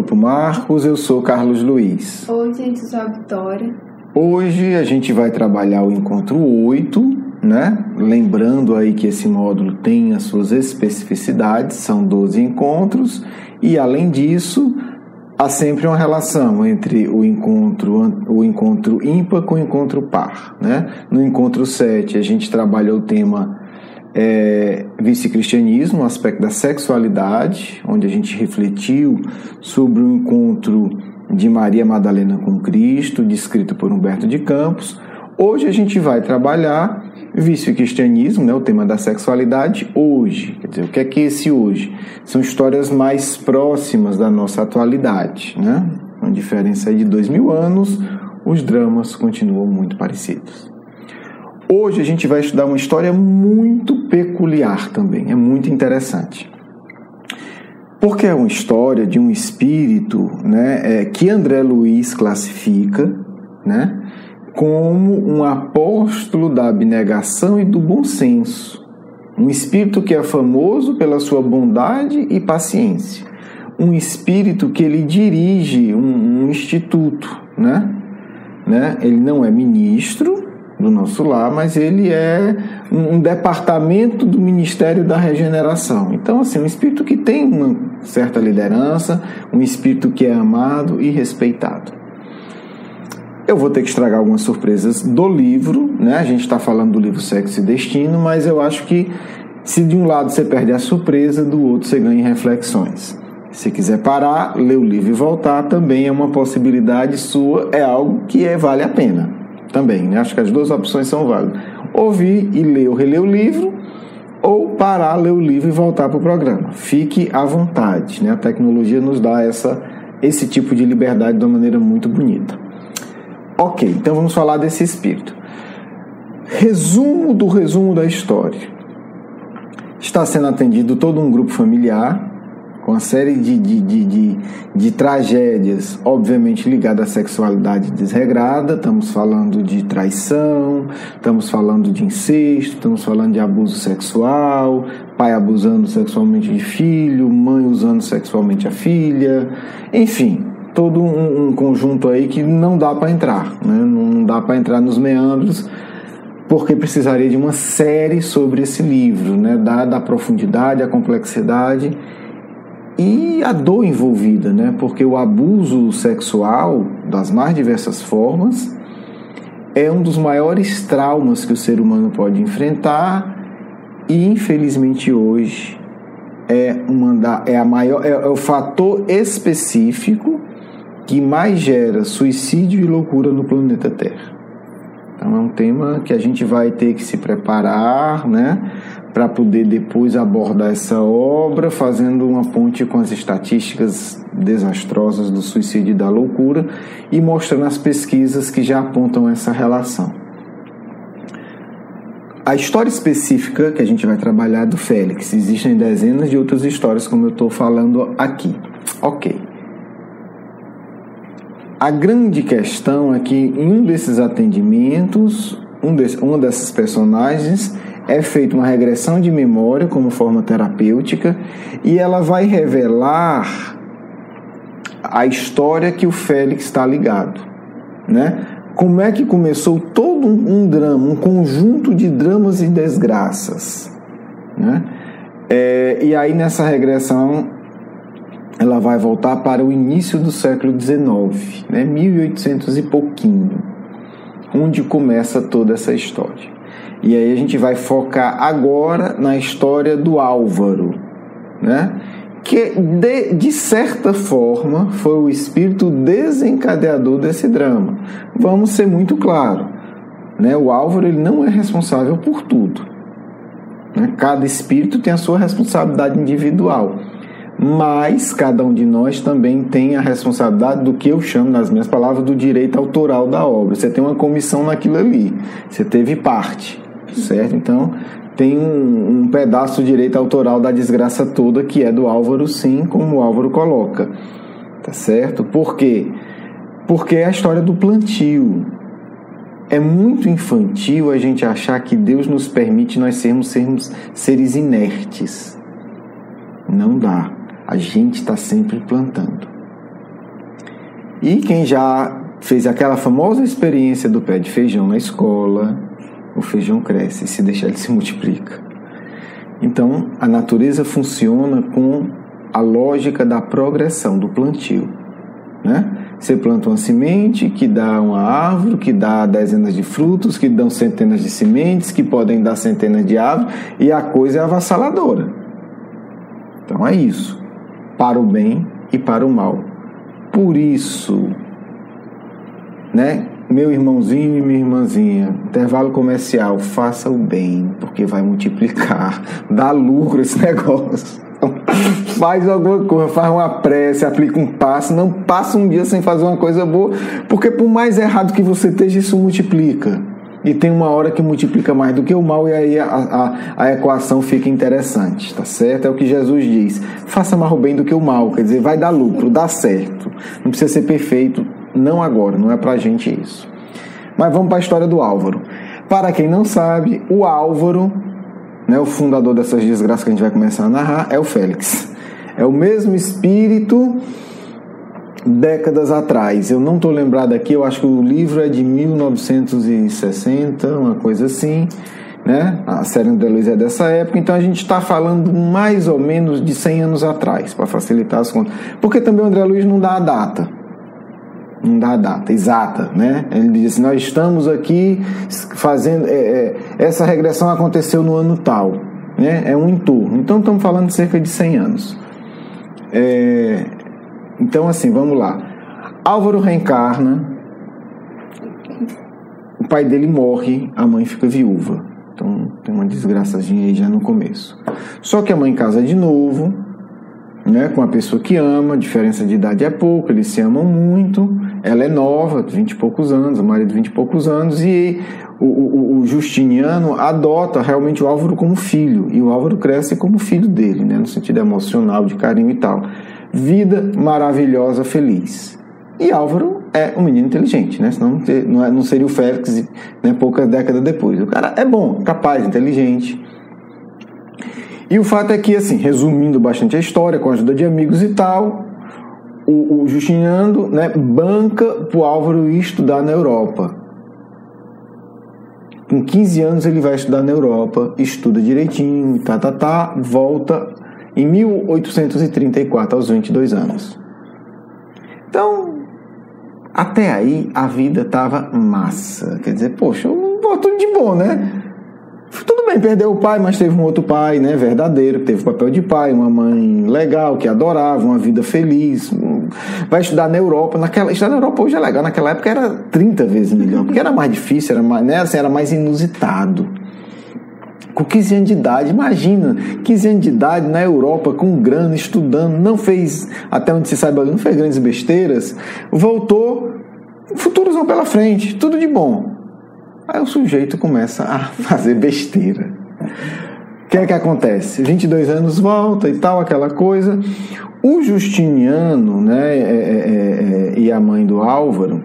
Grupo Marcos, eu sou Carlos Luiz. Oi, gente, eu sou a Vitória. Hoje a gente vai trabalhar o encontro 8, né? Lembrando aí que esse módulo tem as suas especificidades, são 12 encontros, e além disso, há sempre uma relação entre o encontro ímpar com o encontro par, né? No encontro 7, a gente trabalha o tema vice-cristianismo, o aspecto da sexualidade, onde a gente refletiu sobre o encontro de Maria Madalena com Cristo, descrito por Humberto de Campos. Hoje a gente vai trabalhar vice-cristianismo, né, o tema da sexualidade, hoje. Quer dizer, o que é esse hoje? São histórias mais próximas da nossa atualidade, né? Uma diferença aí de 2000 anos, os dramas continuam muito parecidos. Hoje a gente vai estudar uma história muito peculiar também, é muito interessante. Porque é uma história de um espírito, né, que André Luiz classifica, né, como um apóstolo da abnegação e do bom senso. Um espírito que é famoso pela sua bondade e paciência. Um espírito que ele dirige um instituto, né? Ele não é ministro do nosso lar, mas ele é um departamento do Ministério da Regeneração. Então, assim, um espírito que tem uma certa liderança, um espírito que é amado e respeitado. Eu vou ter que estragar algumas surpresas do livro, né? A gente está falando do livro Sexo e Destino, mas eu acho que se de um lado você perde a surpresa, do outro você ganha reflexões. Se quiser parar, ler o livro e voltar, também é uma possibilidade sua, é algo que vale a pena. Também, né? Acho que as duas opções são válidas. Ouvir e ler ou reler o livro, ou parar, ler o livro e voltar para o programa. Fique à vontade, né? A tecnologia nos dá esse tipo de liberdade de uma maneira muito bonita. Ok, então vamos falar desse espírito. Resumo da história. Está sendo atendido todo um grupo familiar, com uma série de tragédias, obviamente ligadas à sexualidade desregrada. Estamos falando de traição, estamos falando de incesto, estamos falando de abuso sexual, pai abusando sexualmente de filho, mãe usando sexualmente a filha, enfim, todo um conjunto aí que não dá para entrar, né? Não dá para entrar nos meandros, porque precisaria de uma série sobre esse livro, né? Dada a profundidade, a complexidade e a dor envolvida, né? Porque o abuso sexual, das mais diversas formas, é um dos maiores traumas que o ser humano pode enfrentar e, infelizmente, hoje é o fator específico que mais gera suicídio e loucura no planeta Terra. Então é um tema que a gente vai ter que se preparar, né, para poder depois abordar essa obra, fazendo uma ponte com as estatísticas desastrosas do suicídio e da loucura e mostrando as pesquisas que já apontam essa relação. A história específica que a gente vai trabalhar é do Félix. Existem dezenas de outras histórias, como eu estou falando aqui. Ok. A grande questão é que em um desses atendimentos, uma dessas personagens é feita uma regressão de memória como forma terapêutica e ela vai revelar a história que o Félix está ligado, né? Como é que começou todo um drama, um conjunto de dramas e desgraças, né? E aí nessa regressão ela vai voltar para o início do século XIX, né? 1800 e pouquinho, onde começa toda essa história. E aí a gente vai focar agora na história do Álvaro, né? Que de certa forma foi o espírito desencadeador desse drama. Vamos ser muito claros, né? O Álvaro ele não é responsável por tudo, né? Cada espírito tem a sua responsabilidade individual, mas cada um de nós também tem a responsabilidade do que eu chamo, nas minhas palavras, do direito autoral da obra. Você tem uma comissão naquilo ali, você teve parte, certo? Então tem um pedaço do direito autoral da desgraça toda que é do Álvaro, sim, como o Álvaro coloca, tá certo? Por quê? Porque é a história do plantio. É muito infantil a gente achar que Deus nos permite nós sermos seres inertes. Não dá. A gente está sempre plantando. E quem já fez aquela famosa experiência do pé de feijão na escola, o feijão cresce, e se deixar ele se multiplica. Então, a natureza funciona com a lógica da progressão, do plantio, né? Você planta uma semente que dá uma árvore, que dá dezenas de frutos, que dão centenas de sementes, que podem dar centenas de árvores, e a coisa é avassaladora. Então é isso, para o bem e para o mal. Por isso, né, meu irmãozinho e minha irmãzinha, intervalo comercial, faça o bem, porque vai multiplicar, dá lucro esse negócio. Faz alguma coisa, faz uma prece, aplica um passe, não passa um dia sem fazer uma coisa boa, porque por mais errado que você esteja, isso multiplica. E tem uma hora que multiplica mais do que o mal, e aí a equação fica interessante, tá certo? É o que Jesus diz, faça mais o bem do que o mal, quer dizer, vai dar lucro, dá certo. Não precisa ser perfeito, não agora, não é pra gente isso. Mas vamos para a história do Álvaro. Para quem não sabe, o Álvaro, né, o fundador dessas desgraças que a gente vai começar a narrar, é o Félix. É o mesmo espírito décadas atrás. Eu não estou lembrado aqui, eu acho que o livro é de 1960, uma coisa assim, né? A série André Luiz é dessa época, então a gente está falando mais ou menos de 100 anos atrás, para facilitar as contas. Porque também o André Luiz não dá a data. Não dá a data exata, né? Ele diz assim, nós estamos aqui fazendo... essa regressão aconteceu no ano tal, né? É um entorno. Então estamos falando de cerca de 100 anos. Então assim, vamos lá. Álvaro reencarna, o pai dele morre, a mãe fica viúva. Então tem uma desgraçazinha aí já no começo. Só que a mãe casa de novo, né, com a pessoa que ama, a diferença de idade é pouco, eles se amam muito, ela é nova, 20 e poucos anos, o marido 20 e poucos anos, e o Justiniano adota realmente o Álvaro como filho, e o Álvaro cresce como filho dele, né, no sentido emocional, de carinho e tal. Vida maravilhosa, feliz. E Álvaro é um menino inteligente, né, senão não seria o Félix, né, poucas décadas depois. O cara é bom, capaz, inteligente. E o fato é que, assim, resumindo bastante a história, com a ajuda de amigos e tal, o Justiniano, né, banca para o Álvaro ir estudar na Europa. Com 15 anos ele vai estudar na Europa, estuda direitinho, volta em 1834, aos 22 anos. Então, até aí a vida estava massa. Quer dizer, poxa, tudo de bom, né? Tudo bem, perdeu o pai, mas teve um outro pai, né, verdadeiro, que teve o papel de pai, uma mãe legal, que adorava, uma vida feliz. Vai estudar na Europa. Estudar na Europa hoje é legal, naquela época era 30 vezes melhor, porque era mais difícil, era mais, né, assim, era mais inusitado. Com 15 anos de idade, imagina, 15 anos de idade na Europa, com grana, estudando, não fez, até onde se saiba, não fez grandes besteiras, voltou, futuros vão pela frente, tudo de bom. Aí o sujeito começa a fazer besteira. O que é que acontece? 22 anos volta e tal, aquela coisa. O Justiniano, né, e a mãe do Álvaro,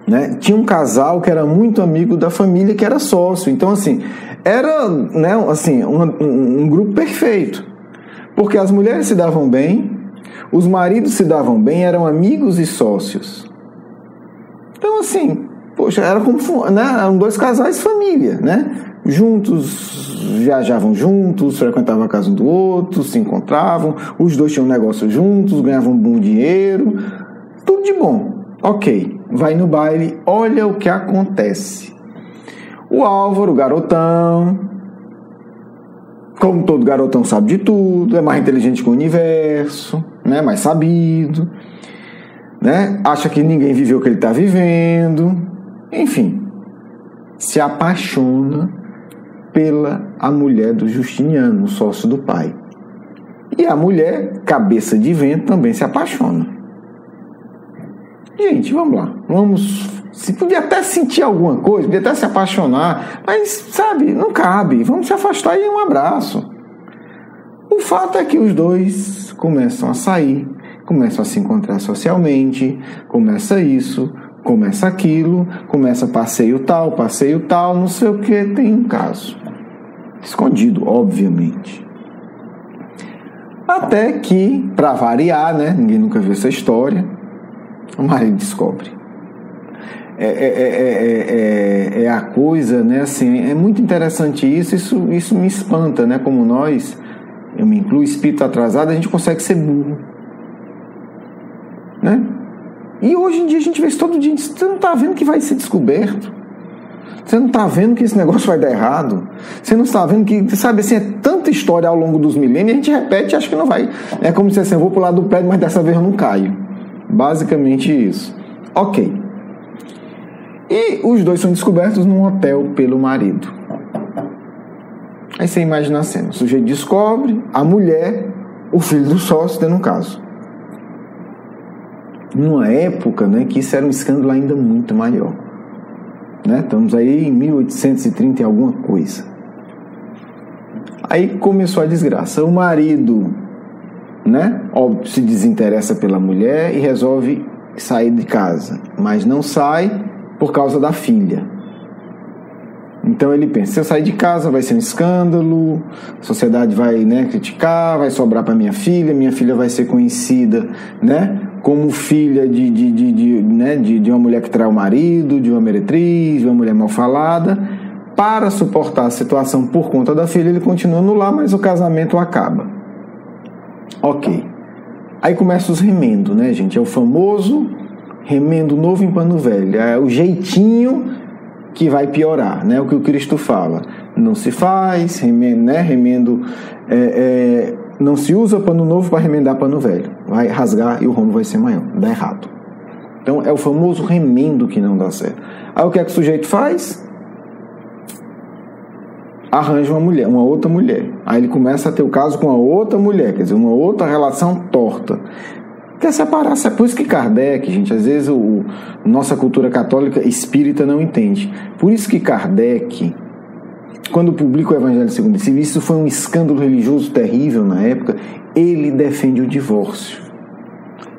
né, tinha um casal que era muito amigo da família, que era sócio. Então, assim, era, né, assim, um grupo perfeito. Porque as mulheres se davam bem, os maridos se davam bem, eram amigos e sócios. Então, assim... Poxa, era como, né, eram dois casais família, né? Juntos, viajavam juntos, frequentavam a casa um do outro, se encontravam, os dois tinham um negócio juntos, ganhavam um bom dinheiro, tudo de bom. Ok, vai no baile, olha o que acontece. O Álvaro, garotão, como todo garotão sabe de tudo, é mais inteligente que o universo, né? Mais sabido, né? Acha que ninguém viveu o que ele está vivendo. Enfim, se apaixona pela a mulher do Justiniano, o sócio do pai. E a mulher, cabeça de vento, também se apaixona. Gente, vamos lá. Podia até sentir alguma coisa, podia até se apaixonar, mas, sabe, não cabe. Vamos se afastar e um abraço. O fato é que os dois começam a sair, começam a se encontrar socialmente, começa isso... Começa aquilo, começa passeio tal, não sei o que, tem um caso. Escondido, obviamente. Até que, para variar, né, ninguém nunca viu essa história, O marido descobre. É a coisa, né? Assim, é muito interessante isso me espanta, né? Como nós, eu me incluo, espírito atrasado, a gente consegue ser burro, né? E hoje em dia a gente vê isso todo dia. Você não está vendo que vai ser descoberto? Você não está vendo que esse negócio vai dar errado? Você não está vendo que, sabe assim, é tanta história ao longo dos milênios, a gente repete e acha que não vai. É como se assim, eu vou pular do prédio, mas dessa vez eu não caio. Basicamente isso. Ok. E os dois são descobertos num hotel pelo marido. Aí você imagina a cena. O sujeito descobre, a mulher, o filho do sócio, tendo um caso. Numa época, né, que isso era um escândalo ainda muito maior. Né? Estamos aí em 1830 e alguma coisa. Aí começou a desgraça. O marido, né, óbvio, se desinteressa pela mulher e resolve sair de casa, mas não sai por causa da filha. Então ele pensa, se eu sair de casa vai ser um escândalo, a sociedade vai, né, criticar, vai sobrar para minha filha vai ser conhecida, né, como filha de uma mulher que trai o marido, de uma meretriz, de uma mulher mal falada. Para suportar a situação por conta da filha, ele continua no lar, mas o casamento acaba. Ok. Aí começa os remendos, né, gente? É o famoso remendo novo em pano velho. É o jeitinho que vai piorar, né? O que o Cristo fala. Não se faz, remendo, né? Remendo... não se usa pano novo para remendar pano velho. Vai rasgar e o rombo vai ser maior. Dá errado. Então é o famoso remendo que não dá certo. Aí o que é que o sujeito faz? Arranja uma outra mulher. Aí ele começa a ter o caso com a outra mulher, quer dizer, uma outra relação torta. Quer separar. É por isso que Kardec, gente, às vezes nossa cultura católica espírita não entende. Por isso que Kardec, quando publica o Evangelho segundo esse, isso foi um escândalo religioso terrível na época, ele defende o divórcio.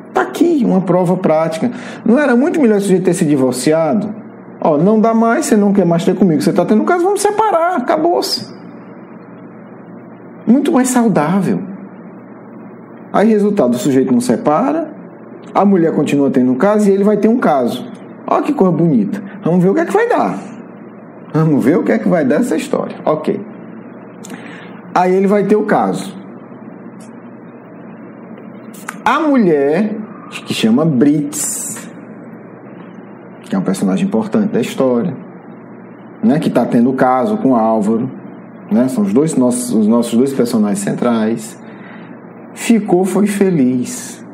Está aqui uma prova prática. Não era muito melhor o sujeito ter se divorciado? Ó, não dá mais, você não quer mais ter comigo, você está tendo um caso, vamos separar, acabou-se. Muito mais saudável. Aí, resultado, o sujeito não separa, a mulher continua tendo um caso e ele vai ter um caso. Olha que coisa bonita. Vamos ver o que é que vai dar. Vamos ver o que é que vai dar essa história. Ok. Aí ele vai ter o caso. A mulher, que chama Brits, que é um personagem importante da história, né, que está tendo o caso com Álvaro, né, são os nossos dois personagens centrais, foi feliz.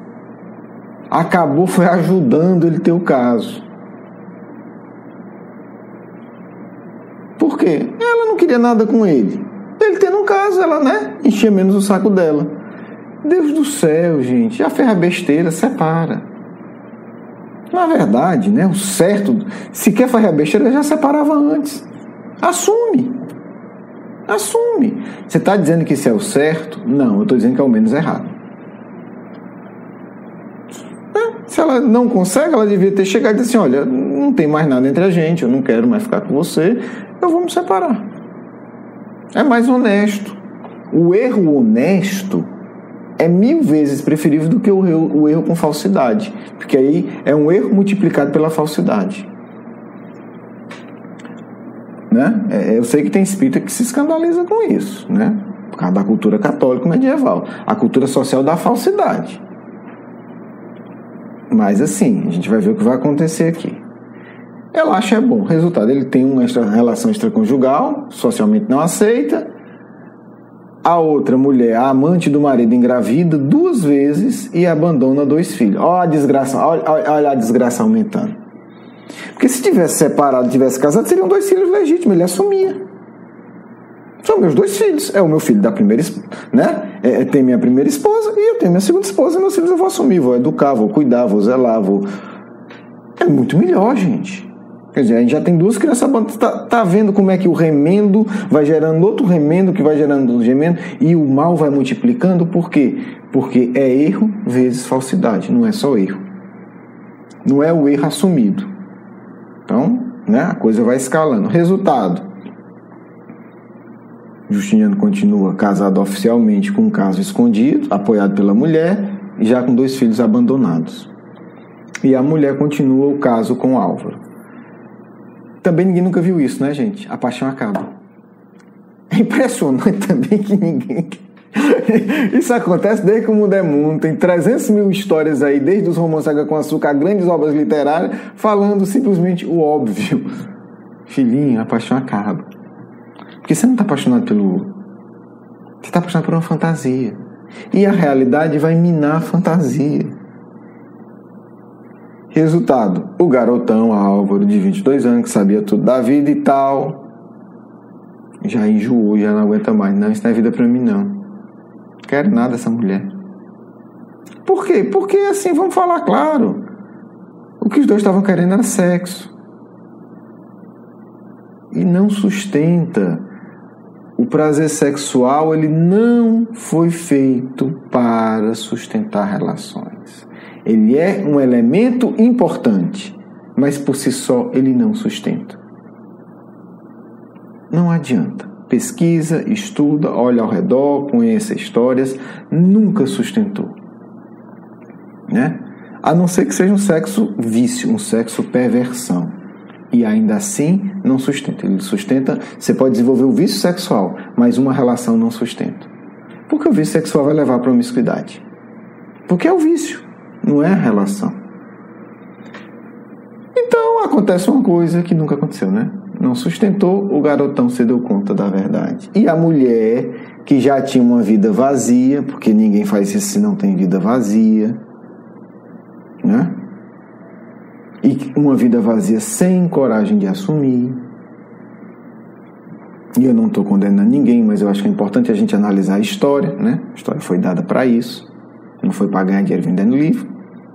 Acabou, foi ajudando ele ter o caso. Por quê? Ela não queria nada com ele. Ele tendo um caso, ela, né, enchia menos o saco dela. Deus do céu, gente, já fez a besteira, separa. Na verdade, né, o certo, se quer fazer a besteira, já separava antes. Assume. Você está dizendo que isso é o certo? Não, eu estou dizendo que é o menos errado. Se ela não consegue, ela devia ter chegado e disse assim, olha, não tem mais nada entre a gente, eu não quero mais ficar com você, eu vou me separar. É mais honesto. O erro honesto é 1000 vezes preferível do que o erro com falsidade, porque aí é um erro multiplicado pela falsidade. Né? Eu sei que tem espírita que se escandaliza com isso, né? Por causa da cultura católica medieval, a cultura social da falsidade. Mas assim, a gente vai ver o que vai acontecer aqui. Ela acha é bom, resultado, ele tem uma relação extraconjugal, socialmente não aceita. A outra mulher, a amante do marido, engravida 2 vezes e abandona 2 filhos. Olha a desgraça, olha a desgraça aumentando. Porque se tivesse separado, tivesse casado, seriam 2 filhos legítimos, ele assumia. São meus 2 filhos. É o meu filho da primeira esposa, né? Tem minha primeira esposa e eu tenho minha segunda esposa. E meus filhos eu vou assumir, vou educar, vou cuidar, vou zelar, vou... É muito melhor, gente. Quer dizer, a gente já tem 2 crianças abandonadas. Tá vendo como é que o remendo vai gerando outro remendo, que vai gerando outro remendo, e o mal vai multiplicando? Por quê? Porque é erro vezes falsidade, não é só erro. Não é o erro assumido. Então, né, a coisa vai escalando. Resultado: Justiniano continua casado oficialmente com um caso escondido, apoiado pela mulher, e já com 2 filhos abandonados. E a mulher continua o caso com Álvaro. Também ninguém nunca viu isso, né, gente? A paixão acaba. É impressionante também que ninguém... Isso acontece desde que o mundo é mundo. Tem 300 mil histórias aí, desde os romances Água com Açúcar a grandes obras literárias, falando simplesmente o óbvio. Filhinho, a paixão acaba. Porque você não está apaixonado pelo outro. Você está apaixonado por uma fantasia. E a realidade vai minar a fantasia. Resultado, o garotão Álvaro, de 22 anos, que sabia tudo da vida e tal, já enjoou, já não aguenta mais. Não, isso não é vida pra mim, não. Quero nada dessa mulher. Por quê? Porque, assim, vamos falar claro, o que os dois estavam querendo era sexo. E não sustenta. O prazer sexual, ele não foi feito para sustentar relações. Ele é um elemento importante, mas por si só ele não sustenta. Não adianta. Pesquisa, estuda, olha ao redor, conheça histórias, nunca sustentou. Né? A não ser que seja um sexo vício, um sexo perversão. E ainda assim não sustenta. Ele sustenta, você pode desenvolver o vício sexual, mas uma relação não sustenta. Porque o vício sexual vai levar à promiscuidade. Porque é o vício, não é a relação. Então acontece uma coisa que nunca aconteceu, né? Não sustentou, o garotão se deu conta da verdade. E a mulher, que já tinha uma vida vazia, porque ninguém faz isso se não tem vida vazia, né? E uma vida vazia sem coragem de assumir. E eu não estou condenando ninguém, mas eu acho que é importante a gente analisar a história, né? A história foi dada para isso. Não foi para ganhar dinheiro vendendo livro.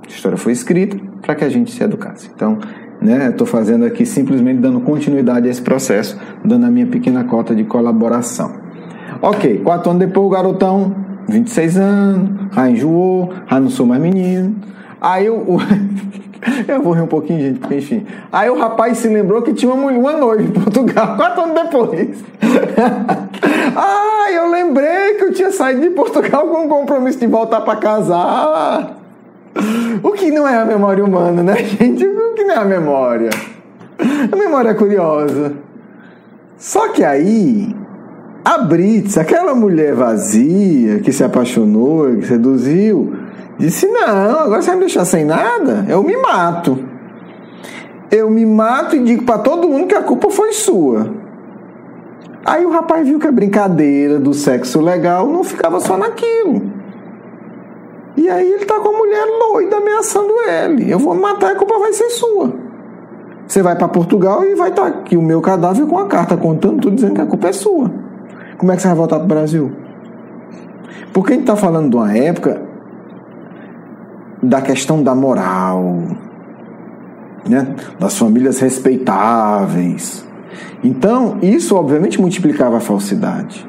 A história foi escrita para que a gente se educasse. Então, né, eu estou fazendo aqui simplesmente dando continuidade a esse processo, dando a minha pequena cota de colaboração. Ok, 4 anos depois o garotão, 26 anos, já enjoou, já não sou mais menino. Aí eu vou rir um pouquinho, gente, porque enfim. Aí o rapaz se lembrou que tinha uma noiva em Portugal, 4 anos depois. Eu lembrei que eu tinha saído de Portugal com um compromisso de voltar para casar. O que não é a memória humana, né, gente? O que não é a memória? A memória é curiosa. Só que aí, a Brits, aquela mulher vazia, que se apaixonou, que seduziu, disse, não, agora você vai me deixar sem nada? Eu me mato. Eu me mato e digo para todo mundo que a culpa foi sua. Aí o rapaz viu que a brincadeira do sexo legal não ficava só naquilo. E aí ele tá com a mulher doida ameaçando ele. Eu vou me matar e a culpa vai ser sua. Você vai para Portugal e vai estar aqui o meu cadáver com a carta contando tudo, dizendo que a culpa é sua. Como é que você vai voltar pro Brasil? Porque a gente tá falando de uma época da questão da moral, né? Das famílias respeitáveis. Então, isso obviamente multiplicava a falsidade.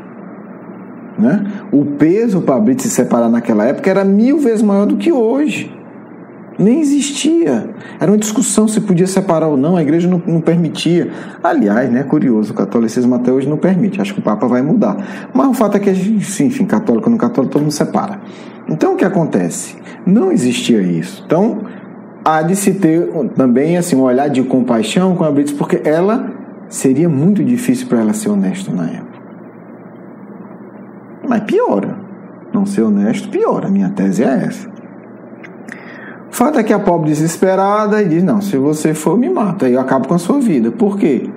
Né? O peso para a Brits se separar naquela época era 1000 vezes maior do que hoje. Nem existia. Era uma discussão se podia separar ou não. A igreja não permitia. Aliás, né, curioso, o catolicismo até hoje não permite. Acho que o Papa vai mudar. Mas o fato é que, enfim, católico no católico, todo mundo separa. Então o que acontece? Não existia isso. Então há de se ter também assim, um olhar de compaixão com a Brits, porque ela seria muito difícil para ela ser honesta na época. Mas piora. Não ser honesto piora. A minha tese é essa. O fato é que a pobre desesperada e diz, não, se você for, me mata. Aí eu acabo com a sua vida. Por quê?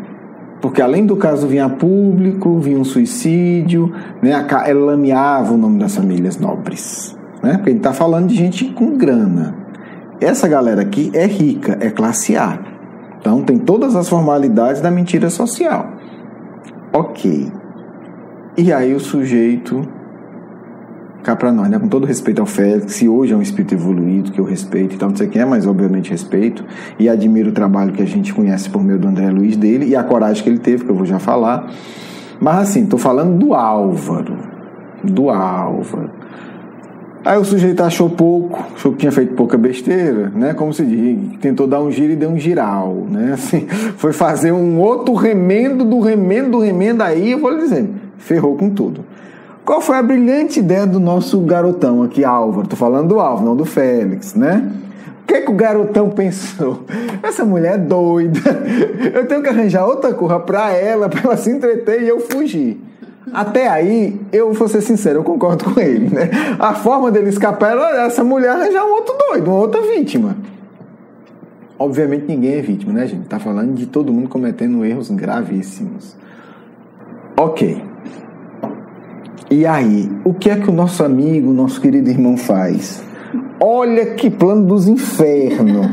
Porque além do caso vinha a público, vinha um suicídio, né? Ela lameava o nome das famílias nobres. Né? Porque a gente está falando de gente com grana. Essa galera aqui é rica, é classe A. Então tem todas as formalidades da mentira social. Ok. E aí o sujeito, cá pra nós, né? Com todo respeito ao Félix, se hoje é um espírito evoluído, que eu respeito, então não sei quem é, mas obviamente respeito, e admiro o trabalho que a gente conhece por meio do André Luiz dele, e a coragem que ele teve, que eu vou já falar. Mas assim, tô falando do Álvaro. Aí o sujeito achou que tinha feito pouca besteira, né? Como se diz, tentou dar um giro e deu um giral, né? Assim, foi fazer um outro remendo do remendo, aí eu vou lhe dizendo, ferrou com tudo. Qual foi a brilhante ideia do nosso garotão aqui, Álvaro? Tô falando do Álvaro, não do Félix, né? que o garotão pensou? Essa mulher é doida. Eu tenho que arranjar outra coisa para ela se entreter e eu fugir. Até aí, eu vou ser sincero, eu concordo com ele, né? A forma dele escapar era essa mulher arranjar um outro doido, uma outra vítima. Obviamente ninguém é vítima, né, gente? Tá falando de todo mundo cometendo erros gravíssimos. Ok. E aí, o que é que o nosso amigo, nosso querido irmão faz? Olha que plano dos infernos.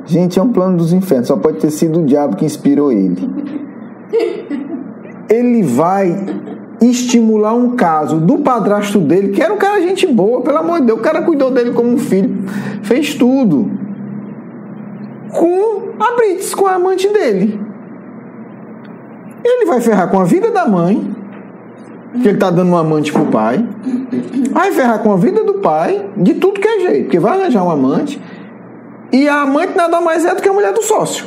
Gente, é um plano dos infernos. Só pode ter sido o diabo que inspirou ele. Ele vai estimular um caso do padrasto dele, que era um cara gente boa, pelo amor de Deus. O cara cuidou dele como um filho. Fez tudo. Com a Brits, com a amante dele. Ele vai ferrar com a vida da mãe, que ele tá dando um amante pro pai. Vai ferrar com a vida do pai, de tudo que é jeito, porque vai arranjar um amante, e a amante nada mais é do que a mulher do sócio.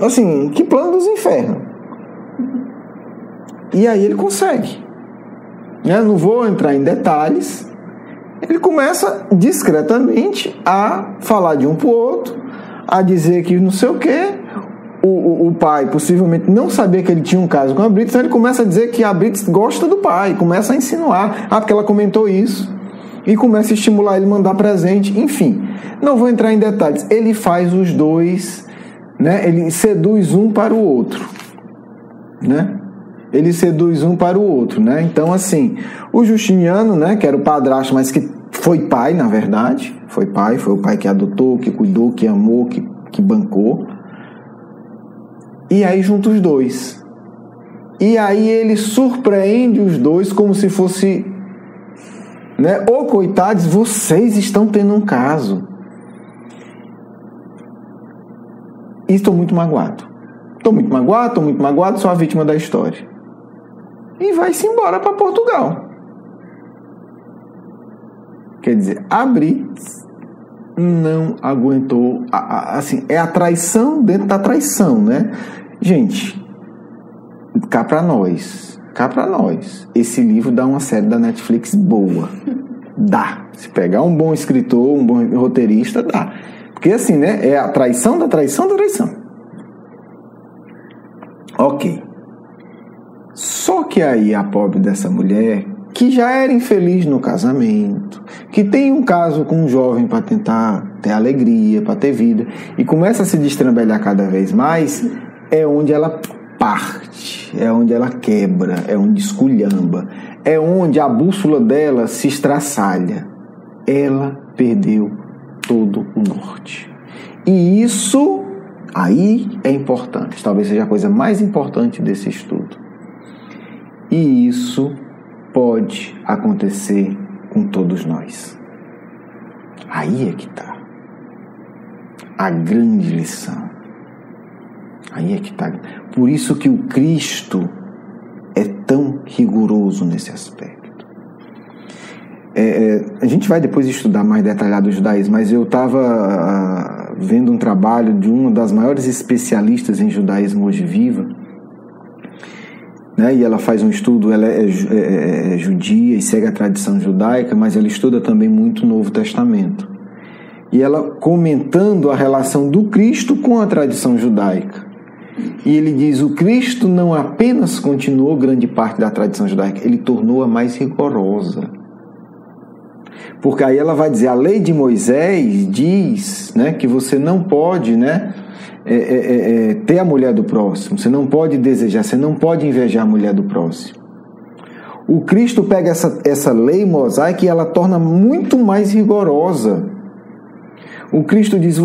Assim, que plano dos infernos. E aí ele consegue. Eu não vou entrar em detalhes. Ele começa discretamente a falar de um pro outro, a dizer que não sei o quê. O pai possivelmente não sabia que ele tinha um caso com a Brits, então ele começa a dizer que a Brits gosta do pai, começa a insinuar, porque ela comentou isso, e começa a estimular ele a mandar presente, enfim. Não vou entrar em detalhes. Ele faz os dois, né? Ele seduz um para o outro, né? Ele seduz um para o outro, né? Então, assim, o Justiniano, né, que era o padrasto, mas que foi pai, na verdade, foi o pai que adotou, que cuidou, que amou, que bancou. E aí junta os dois. E aí ele surpreende os dois como se fosse, né? Ô, coitados, vocês estão tendo um caso. E estou muito magoado. Estou muito magoado, sou a vítima da história. E vai-se embora para Portugal. Quer dizer, a Brits não aguentou, assim, é a traição dentro da traição, né? Gente, cá pra nós, esse livro dá uma série da Netflix boa, dá, se pegar um bom escritor, um bom roteirista, dá, porque assim, né, é a traição da traição da traição. Ok, só que aí a pobre dessa mulher, que já era infeliz no casamento, que tem um caso com um jovem para tentar ter alegria, para ter vida, e começa a se destrambelhar cada vez mais, é onde ela parte, é onde ela quebra, é onde esculhamba, é onde a bússola dela se estraçalha. Ela perdeu todo o norte. E isso aí é importante, talvez seja a coisa mais importante desse estudo. E isso pode acontecer com todos nós. Aí é que está a grande lição. Aí é que está. Por isso que o Cristo é tão rigoroso nesse aspecto. A gente vai depois estudar mais detalhado o judaísmo, mas eu estava vendo um trabalho de uma das maiores especialistas em judaísmo hoje viva, né? E ela faz um estudo, ela é judia e segue a tradição judaica, mas ela estuda também muito o Novo Testamento. E ela comentando a relação do Cristo com a tradição judaica. E ele diz, o Cristo não apenas continuou grande parte da tradição judaica, ele tornou-a mais rigorosa. Porque aí ela vai dizer, a lei de Moisés diz, né, que você não pode, né, ter a mulher do próximo, você não pode desejar, você não pode invejar a mulher do próximo. O Cristo pega essa lei mosaica e ela torna muito mais rigorosa. O Cristo diz,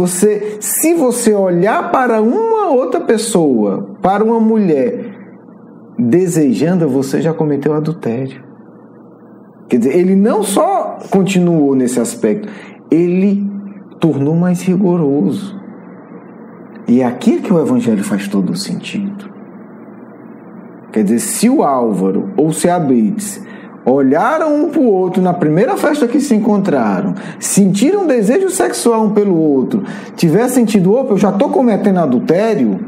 se você olhar para uma outra pessoa, para uma mulher, desejando, você já cometeu adultério. Quer dizer, ele não só continuou nesse aspecto, ele tornou mais rigoroso. E é aqui que o Evangelho faz todo o sentido. Quer dizer, se o Álvaro ou se a Brits olharam um para o outro na primeira festa que se encontraram, sentiram desejo sexual um pelo outro, tiver sentido, opa, eu já estou cometendo adultério,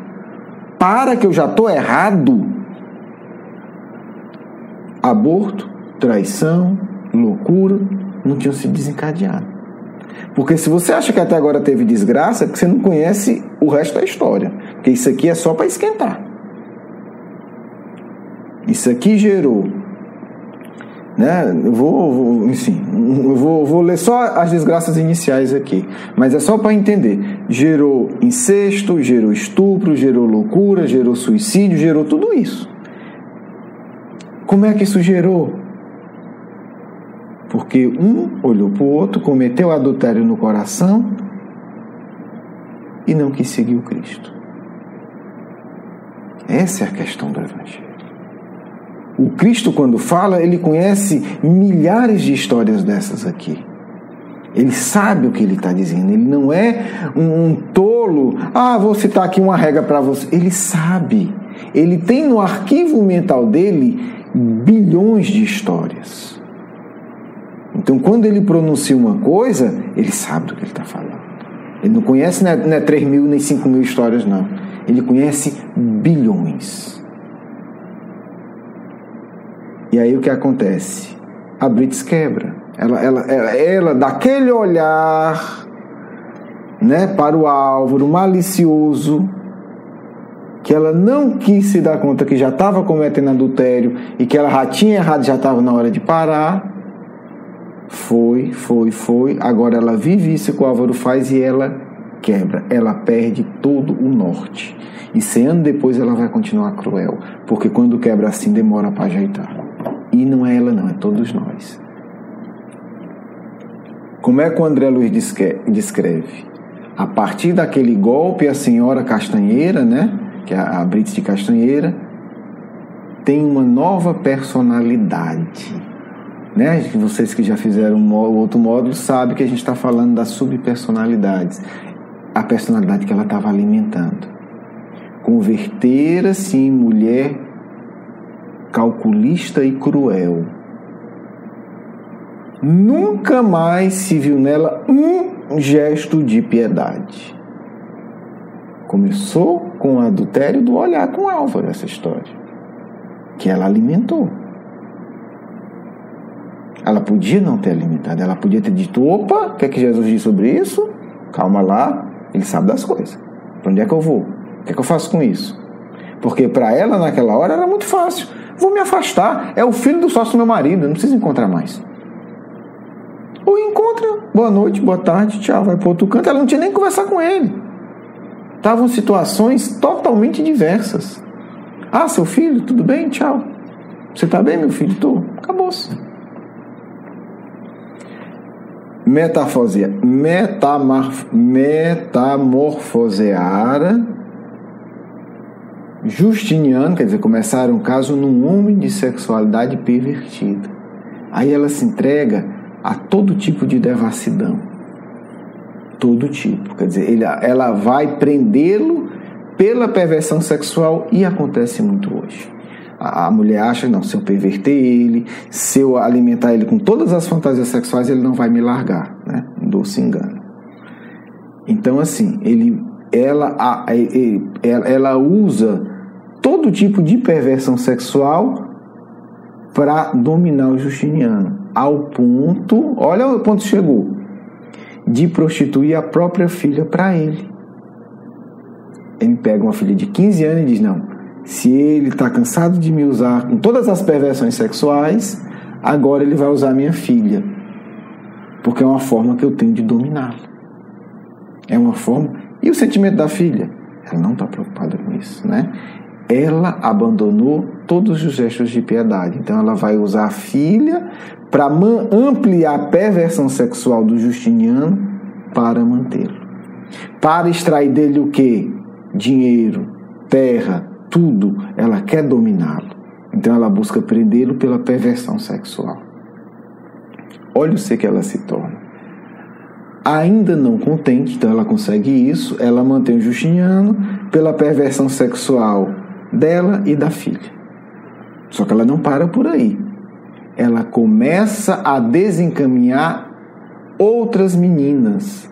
para que eu já estou errado, aborto, traição, loucura, não tinham se desencadeado. Porque se você acha que até agora teve desgraça, é porque você não conhece o resto da história. Porque isso aqui é só para esquentar. Isso aqui gerou, né? Eu vou ler só as desgraças iniciais aqui, mas é só para entender. Gerou incesto, gerou estupro, gerou loucura, gerou suicídio, gerou tudo isso. Como é que isso gerou? Porque um olhou para o outro, cometeu adultério no coração e não quis seguir o Cristo. Essa é a questão do Evangelho. O Cristo, quando fala, ele conhece milhares de histórias dessas aqui. Ele sabe o que ele está dizendo. Ele não é um tolo. Vou citar aqui uma regra para você. Ele sabe. Ele tem no arquivo mental dele bilhões de histórias. Então, quando ele pronuncia uma coisa, ele sabe do que ele está falando. Ele não conhece, não é 3 mil nem 5 mil histórias, não. Ele conhece bilhões. E aí o que acontece? A Brits quebra. Ela daquele olhar, né, para o Álvaro, malicioso, que ela não quis se dar conta que já estava cometendo adultério e que ela já tinha errado, já estava na hora de parar. Foi. Agora ela vive isso que o Álvaro faz e ela quebra. Ela perde todo o norte. E 100 anos depois ela vai continuar cruel. Porque quando quebra assim demora para ajeitar. E não é ela não, é todos nós. Como é que o André Luiz descreve? A partir daquele golpe, a senhora Castanheira, né, que é a Brits de Castanheira, tem uma nova personalidade. Né? Vocês que já fizeram outro módulo sabem que a gente está falando das subpersonalidades. A personalidade que ela estava alimentando. Convertera-se em mulher calculista e cruel. Nunca mais se viu nela um gesto de piedade. Começou com o adultério do olhar com Álvaro, essa história. Que ela alimentou. Ela podia não ter alimentado, ela podia ter dito, opa, o que é que Jesus diz sobre isso? Calma lá, ele sabe das coisas. Para onde é que eu vou? O que é que eu faço com isso? Porque para ela, naquela hora, era muito fácil. Vou me afastar, é o filho do sócio do meu marido, eu não preciso encontrar mais. Ou encontra, boa noite, boa tarde, tchau, vai para outro canto. Ela não tinha nem que conversar com ele. Estavam situações totalmente diversas. Seu filho, tudo bem? Tchau. Você está bem, meu filho? Tô. Acabou-se. Metamorfoseara Justiniano, quer dizer, começaram um caso num homem de sexualidade pervertida. Aí ela se entrega a todo tipo de devassidão. Todo tipo. Quer dizer, ela vai prendê-lo pela perversão sexual e acontece muito hoje. A mulher acha, não, se eu perverter ele, se eu alimentar ele com todas as fantasias sexuais, ele não vai me largar, né? Um doce engano. Então, assim, ela usa todo tipo de perversão sexual para dominar o Justiniano, ao ponto, olha o ponto que chegou, de prostituir a própria filha para ele. Ele pega uma filha de 15 anos e diz, não, se ele está cansado de me usar com todas as perversões sexuais, agora ele vai usar minha filha, porque é uma forma que eu tenho de dominá-la. É uma forma. E o sentimento da filha? Ela não está preocupada com isso, né? Ela abandonou todos os gestos de piedade. Então ela vai usar a filha para ampliar a perversão sexual do Justiniano para mantê-lo. Para extrair dele o quê? Dinheiro, terra, tudo. Ela quer dominá-lo. Então ela busca prendê-lo pela perversão sexual. Olha o ser que ela se torna. Ainda não contente, então ela consegue isso, ela mantém o Justiniano pela perversão sexual dela e da filha. Só que ela não para por aí. Ela começa a desencaminhar outras meninas.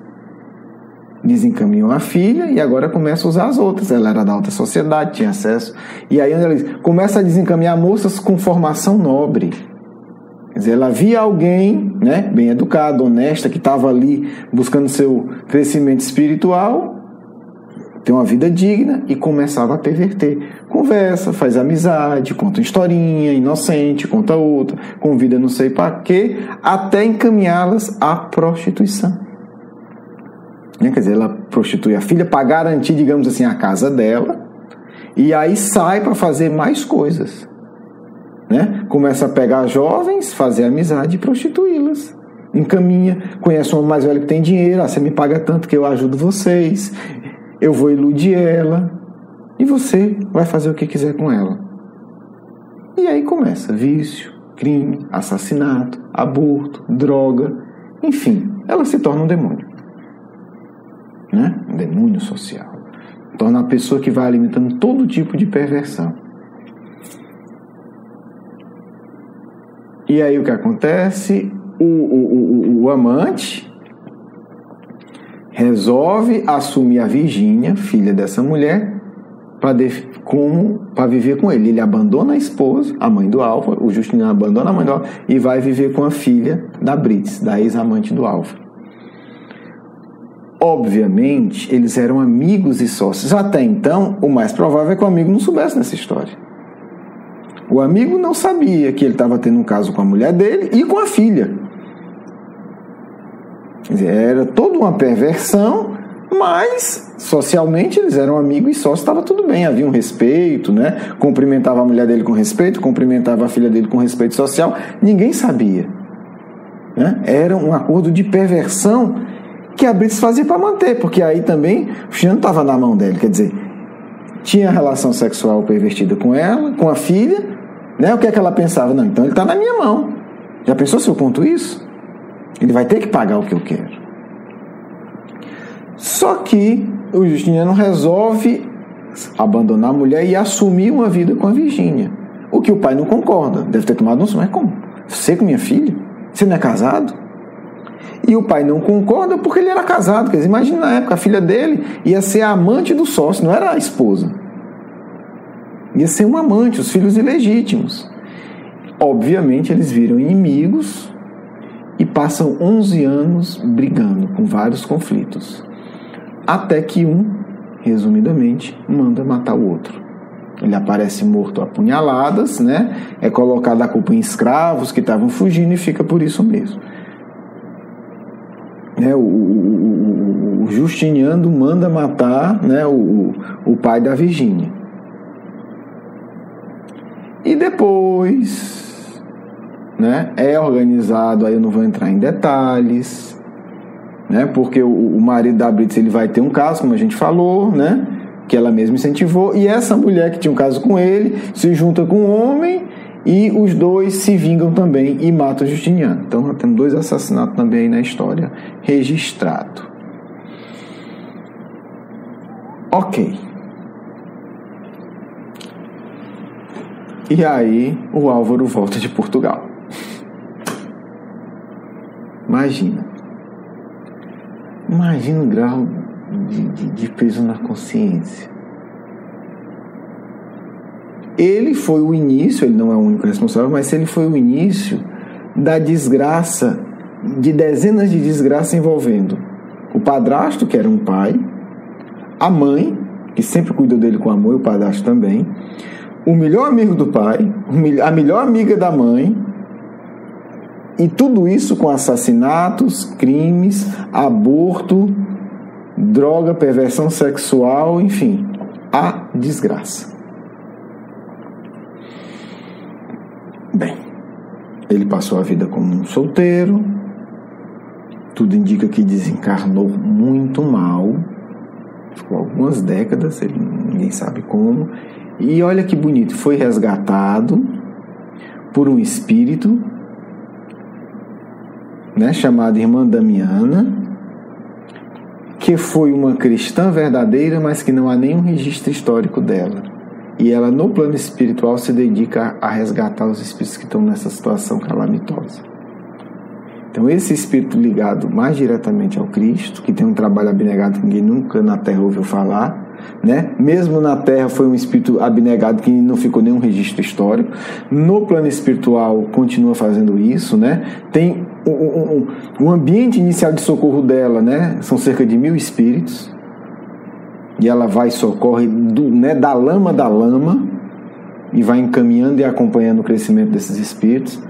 Desencaminhou a filha e agora começa a usar as outras. Ela era da alta sociedade, tinha acesso. E aí ela começa a desencaminhar moças com formação nobre. Quer dizer, ela via alguém, né, bem educada, honesta, que estava ali buscando seu crescimento espiritual, ter uma vida digna, e começava a perverter. Conversa, faz amizade, conta uma historinha inocente, conta outra, convida não sei para quê, até encaminhá-las à prostituição. Quer dizer, ela prostitui a filha para garantir, digamos assim, a casa dela, e aí sai para fazer mais coisas. Né? Começa a pegar jovens, fazer amizade e prostituí-las. Encaminha, conhece um homem mais velho que tem dinheiro, você me paga tanto que eu ajudo vocês, eu vou iludir ela, e você vai fazer o que quiser com ela. E aí começa vício, crime, assassinato, aborto, droga, enfim, ela se torna um demônio. Né? Um demônio social. Torna a pessoa que vai alimentando todo tipo de perversão. E aí o que acontece? O amante resolve assumir a Virgínia, filha dessa mulher, para viver com ele. Ele abandona a esposa, a mãe do Álvaro, o Justiniano abandona a mãe do Álvaro e vai viver com a filha da Brits, da ex-amante do Álvaro. Obviamente, eles eram amigos e sócios. Até então, o mais provável é que o amigo não soubesse dessa história. O amigo não sabia que ele estava tendo um caso com a mulher dele e com a filha. Quer dizer, era toda uma perversão, mas socialmente eles eram amigos e sócios, estava tudo bem, havia um respeito, né? Cumprimentava a mulher dele com respeito, cumprimentava a filha dele com respeito social, ninguém sabia. Né? Era um acordo de perversão que a Brits fazia para manter, porque aí também o Justiniano estava na mão dele, quer dizer, tinha relação sexual pervertida com ela, com a filha, né? O que é que ela pensava? Não, então ele está na minha mão. Já pensou se eu conto isso? Ele vai ter que pagar o que eu quero. Só que o Justiniano resolve abandonar a mulher e assumir uma vida com a Virgínia. O que o pai não concorda. Deve ter tomado um susto. Mas como? Você com minha filha? Você não é casado? E o pai não concorda porque ele era casado. Quer dizer, imagina na época, a filha dele ia ser a amante do sócio, não era a esposa. Ia ser uma amante, os filhos ilegítimos. Obviamente eles viram inimigos e passam 11 anos brigando, com vários conflitos. Até que um, resumidamente, manda matar o outro. Ele aparece morto a punhaladas, né? É colocada a culpa em escravos que estavam fugindo e fica por isso mesmo. Né? O Justiniano manda matar, né, o pai da Virgínia. E depois, né, é organizado, aí eu não vou entrar em detalhes, né, porque o marido da Brits, ele vai ter um caso, como a gente falou, né, que ela mesma incentivou, e essa mulher que tinha um caso com ele se junta com um homem e os dois se vingam também e matam o Justiniano. Então nós temos 2 assassinatos também aí na história registrado. Ok. E aí o Álvaro volta de Portugal. Imagina o grau de peso na consciência. Ele foi o início, ele não é o único responsável, mas ele foi o início da desgraça, de dezenas de desgraças envolvendo o padrasto, que era um pai, a mãe, que sempre cuidou dele com amor, e o padrasto também, o melhor amigo do pai, a melhor amiga da mãe, e tudo isso com assassinatos, crimes, aborto, droga, perversão sexual, enfim, a desgraça. Bem, ele passou a vida como um solteiro, tudo indica que desencarnou muito mal, ficou algumas décadas, ninguém sabe como, e olha que bonito, foi resgatado por um espírito, né, chamada Irmã Damiana, que foi uma cristã verdadeira, mas que não há nenhum registro histórico dela. E ela, no plano espiritual, se dedica a resgatar os espíritos que estão nessa situação calamitosa. Então, esse espírito ligado mais diretamente ao Cristo, que tem um trabalho abnegado que ninguém nunca na Terra ouviu falar, né? Mesmo na Terra foi um espírito abnegado que não ficou nenhum registro histórico. No plano espiritual continua fazendo isso, né? Tem o ambiente inicial de socorro dela, né? São cerca de 1000 espíritos. E ela vai e socorre da lama e vai encaminhando e acompanhando o crescimento desses espíritos.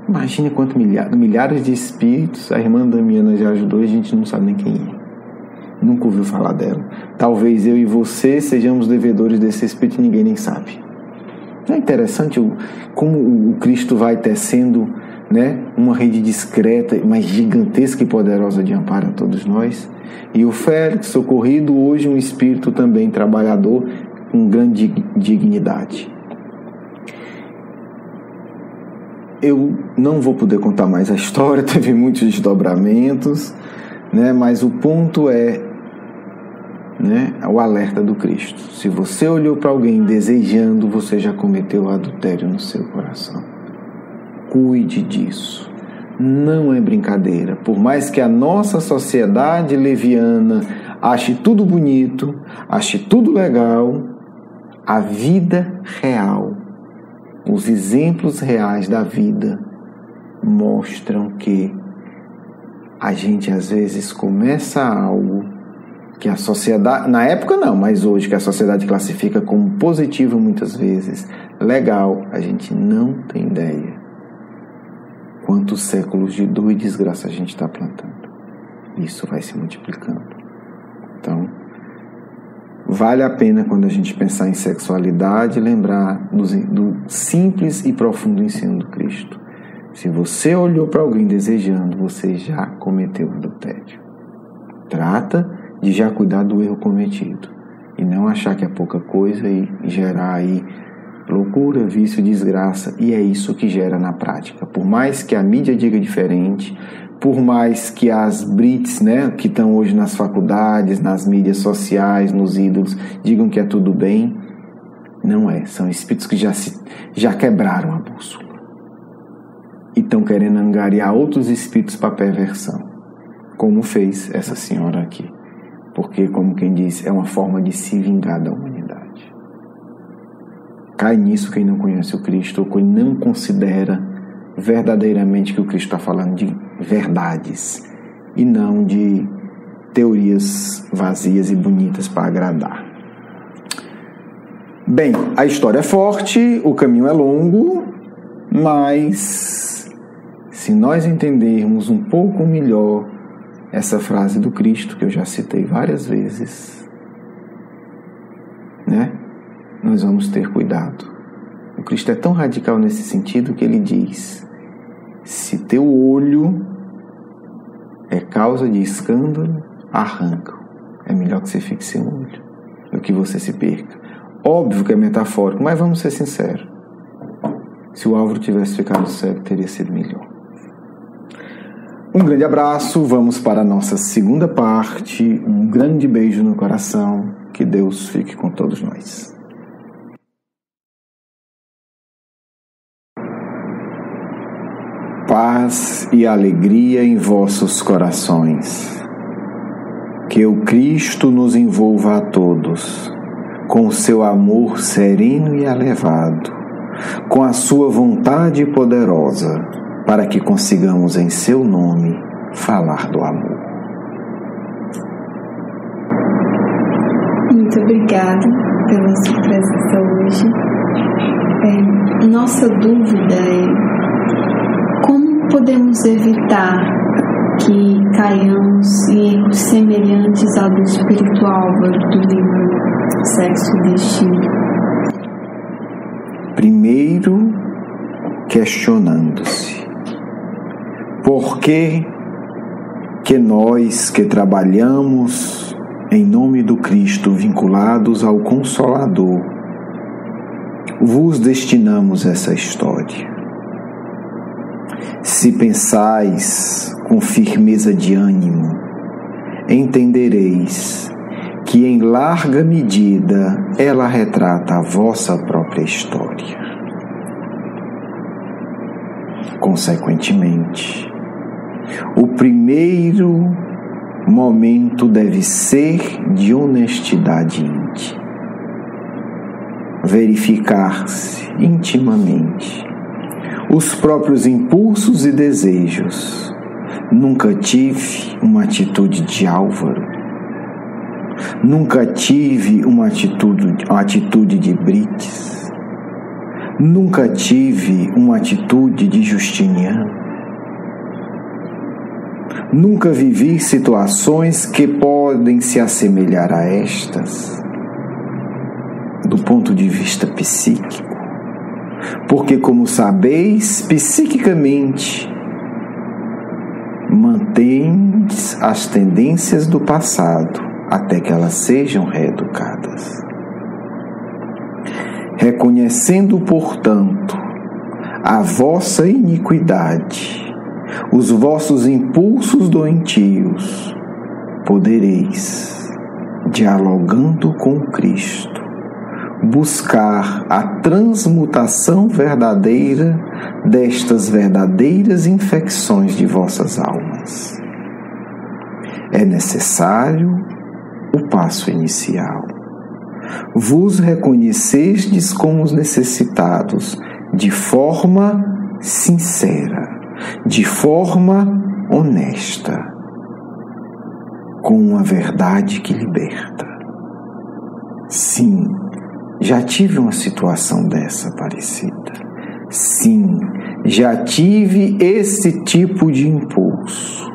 Imagine quantos milhares de espíritos a irmã Damiana já ajudou e a gente não sabe nem quem é. Nunca ouviu falar dela. Talvez eu e você sejamos devedores desse espírito e ninguém nem sabe. Não é interessante como o Cristo vai tecendo, né, uma rede discreta, mas gigantesca e poderosa de amparo a todos nós? E o Félix, socorrido, hoje um espírito também trabalhador com grande dignidade. Eu não vou poder contar mais a história, teve muitos desdobramentos, né, mas o ponto é, né, o alerta do Cristo. Se você olhou para alguém desejando, você já cometeu adultério no seu coração. Cuide disso. Não é brincadeira. Por mais que a nossa sociedade leviana ache tudo bonito, ache tudo legal, a vida real, os exemplos reais da vida mostram que a gente às vezes começa algo que a sociedade, na época não, mas hoje que a sociedade classifica como positivo muitas vezes, legal, a gente não tem ideia quantos séculos de dor e desgraça a gente está plantando. Isso vai se multiplicando. Então, vale a pena quando a gente pensar em sexualidade lembrar do simples e profundo ensino do Cristo. Se você olhou para alguém desejando, você já cometeu adultério. Trata de já cuidar do erro cometido e não achar que é pouca coisa e gerar aí loucura, vício, desgraça, e é isso que gera na prática. Por mais que a mídia diga diferente, por mais que as brits, né, que estão hoje nas faculdades, nas mídias sociais, nos ídolos, digam que é tudo bem, não é. São espíritos que já quebraram a bússola e estão querendo angariar outros espíritos para perversão, como fez essa senhora aqui. Porque, como quem diz, é uma forma de se vingar da humanidade. Cai nisso quem não conhece o Cristo ou quem não considera verdadeiramente que o Cristo está falando de verdades e não de teorias vazias e bonitas para agradar. Bem, a história é forte, o caminho é longo, mas se nós entendermos um pouco melhor essa frase do Cristo, que eu já citei várias vezes, né? Nós vamos ter cuidado. O Cristo é tão radical nesse sentido que ele diz: se teu olho é causa de escândalo, arranca-o. É melhor que você fique sem olho do que você se perca. Óbvio que é metafórico, mas vamos ser sinceros. Se o Álvaro tivesse ficado cego, teria sido melhor. Um grande abraço, vamos para a nossa segunda parte. Um grande beijo no coração. Que Deus fique com todos nós. Paz e alegria em vossos corações. Que o Cristo nos envolva a todos, com o seu amor sereno e elevado, com a sua vontade poderosa, para que consigamos em seu nome falar do amor. Muito obrigada pela sua presença hoje. Nossa dúvida é como podemos evitar que caiamos em erros semelhantes ao do Espírito Álvaro do livro Sexo e Destino. Primeiro, questionando-se. Por que nós que trabalhamos em nome do Cristo, vinculados ao Consolador, vos destinamos essa história? Se pensais com firmeza de ânimo, entendereis que em larga medida ela retrata a vossa própria história. Consequentemente, o primeiro momento deve ser de honestidade íntima. Verificar-se intimamente os próprios impulsos e desejos. Nunca tive uma atitude de Álvaro. Nunca tive uma atitude de Brites. Nunca tive uma atitude de Justiniano. Nunca vivi situações que podem se assemelhar a estas, do ponto de vista psíquico, porque, como sabeis, psiquicamente mantendes as tendências do passado até que elas sejam reeducadas. Reconhecendo, portanto, a vossa iniquidade, os vossos impulsos doentios, podereis, dialogando com Cristo, buscar a transmutação verdadeira destas verdadeiras infecções de vossas almas. É necessário o passo inicial. Vos reconhecestes como os necessitados de forma sincera, de forma honesta, com uma verdade que liberta. Sim, já tive uma situação dessa parecida. Sim, já tive esse tipo de impulso.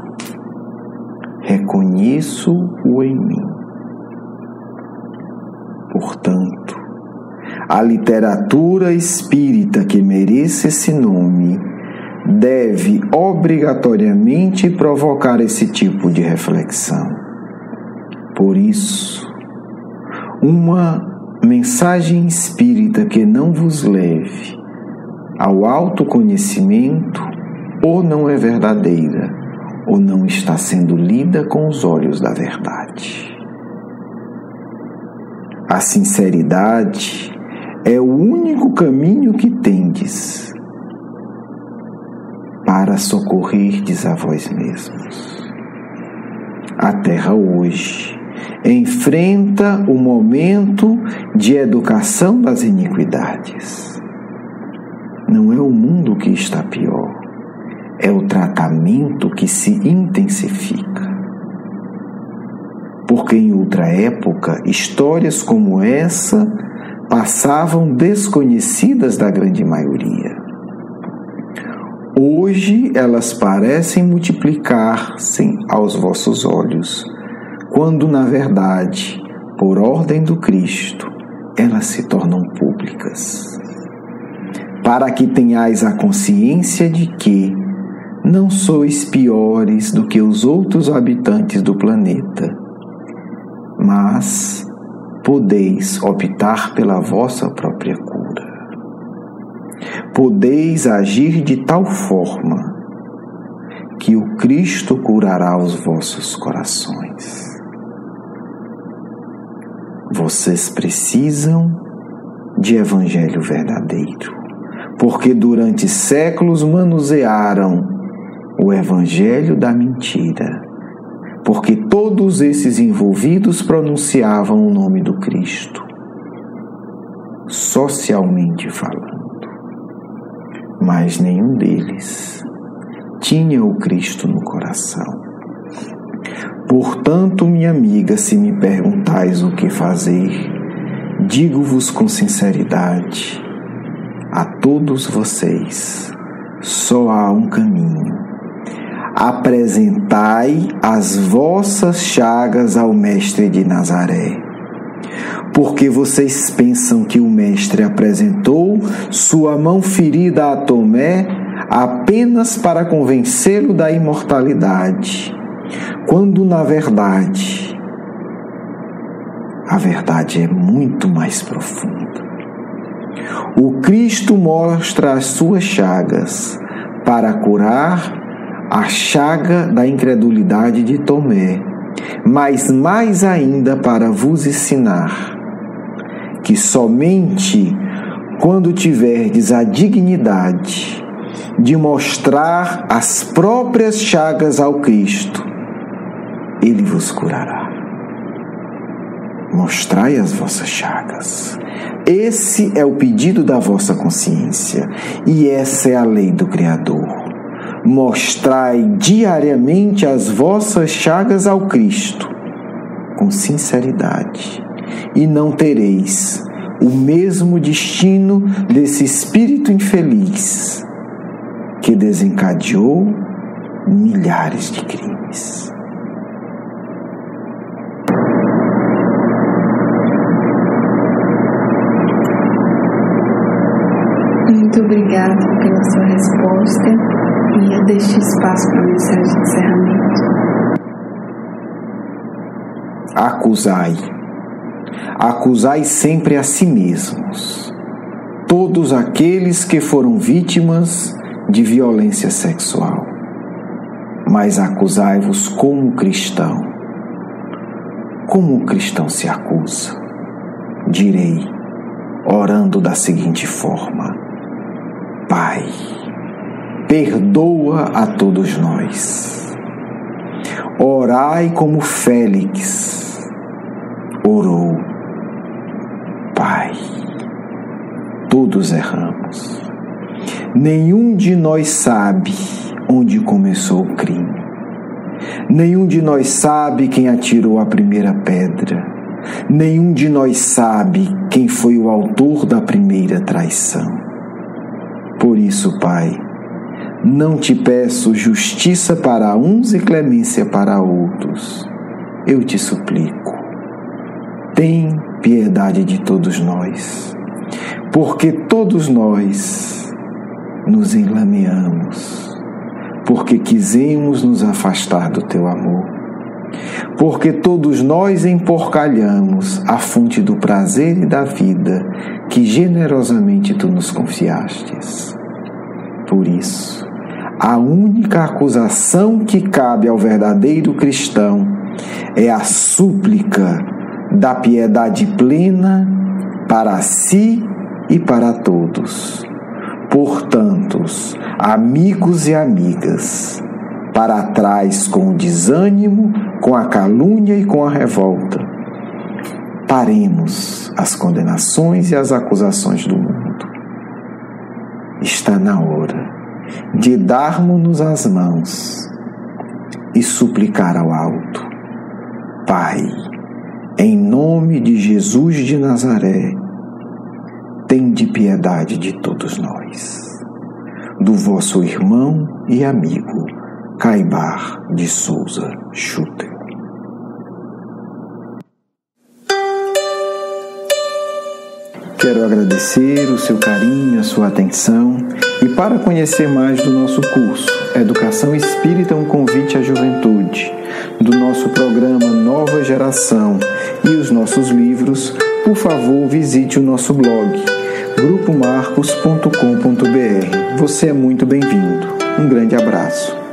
Reconheço-o em mim. Portanto, a literatura espírita que mereça esse nome deve obrigatoriamente provocar esse tipo de reflexão. Por isso, uma mensagem espírita que não vos leve ao autoconhecimento ou não é verdadeira, ou não está sendo lida com os olhos da verdade. A sinceridade é o único caminho que tendes para socorrerdes a vós mesmos. A Terra hoje enfrenta o momento de educação das iniquidades. Não é o mundo que está pior, é o tratamento que se intensifica. Porque em outra época, histórias como essa passavam desconhecidas da grande maioria. Hoje elas parecem multiplicar-se aos vossos olhos, quando na verdade, por ordem do Cristo, elas se tornam públicas. Para que tenhais a consciência de que não sois piores do que os outros habitantes do planeta, mas podeis optar pela vossa própria cura. Podeis agir de tal forma que o Cristo curará os vossos corações. Vocês precisam de evangelho verdadeiro, porque durante séculos manusearam o evangelho da mentira, porque todos esses envolvidos pronunciavam o nome do Cristo, socialmente falando, mas nenhum deles tinha o Cristo no coração. Portanto, minha amiga, se me perguntais o que fazer, digo-vos com sinceridade, a todos vocês, só há um caminho. Apresentai as vossas chagas ao Mestre de Nazaré, porque vocês pensam que o Mestre apresentou sua mão ferida a Tomé apenas para convencê-lo da imortalidade, quando na verdade, a verdade é muito mais profunda. O Cristo mostra as suas chagas para curar a chaga da incredulidade de Tomé, mas mais ainda para vos ensinar que somente quando tiverdes a dignidade de mostrar as próprias chagas ao Cristo, Ele vos curará. Mostrai as vossas chagas. Esse é o pedido da vossa consciência e essa é a lei do Criador. Mostrai diariamente as vossas chagas ao Cristo, com sinceridade, e não tereis o mesmo destino desse espírito infeliz que desencadeou milhares de crimes. Muito obrigada pela sua resposta e eu deixo espaço para a mensagem de encerramento. Acusai sempre a si mesmos, todos aqueles que foram vítimas de violência sexual, mas acusai-vos como cristão. Como o cristão se acusa? Direi, orando da seguinte forma: Pai, perdoa a todos nós. Orai como Félix orou. Pai, todos erramos. Nenhum de nós sabe onde começou o crime. Nenhum de nós sabe quem atirou a primeira pedra. Nenhum de nós sabe quem foi o autor da primeira traição. Por isso, Pai, não te peço justiça para uns e clemência para outros. Eu te suplico, tem piedade de todos nós, porque todos nós nos enlameamos, porque quisemos nos afastar do teu amor, porque todos nós emporcalhamos a fonte do prazer e da vida que generosamente tu nos confiastes. Por isso, a única acusação que cabe ao verdadeiro cristão é a súplica da piedade plena para si e para todos. Portanto, amigos e amigas, para trás com o desânimo, com a calúnia e com a revolta. Paremos as condenações e as acusações do mundo. Está na hora de darmos-nos as mãos e suplicar ao alto: Pai, em nome de Jesus de Nazaré, tende piedade de todos nós. Do vosso irmão e amigo Caibar de Souza Schutter. Quero agradecer o seu carinho, a sua atenção, e para conhecer mais do nosso curso Educação Espírita, um convite à juventude, do nosso programa Nova Geração e os nossos livros, por favor, visite o nosso blog grupomarcos.com.br. Você é muito bem-vindo. Um grande abraço.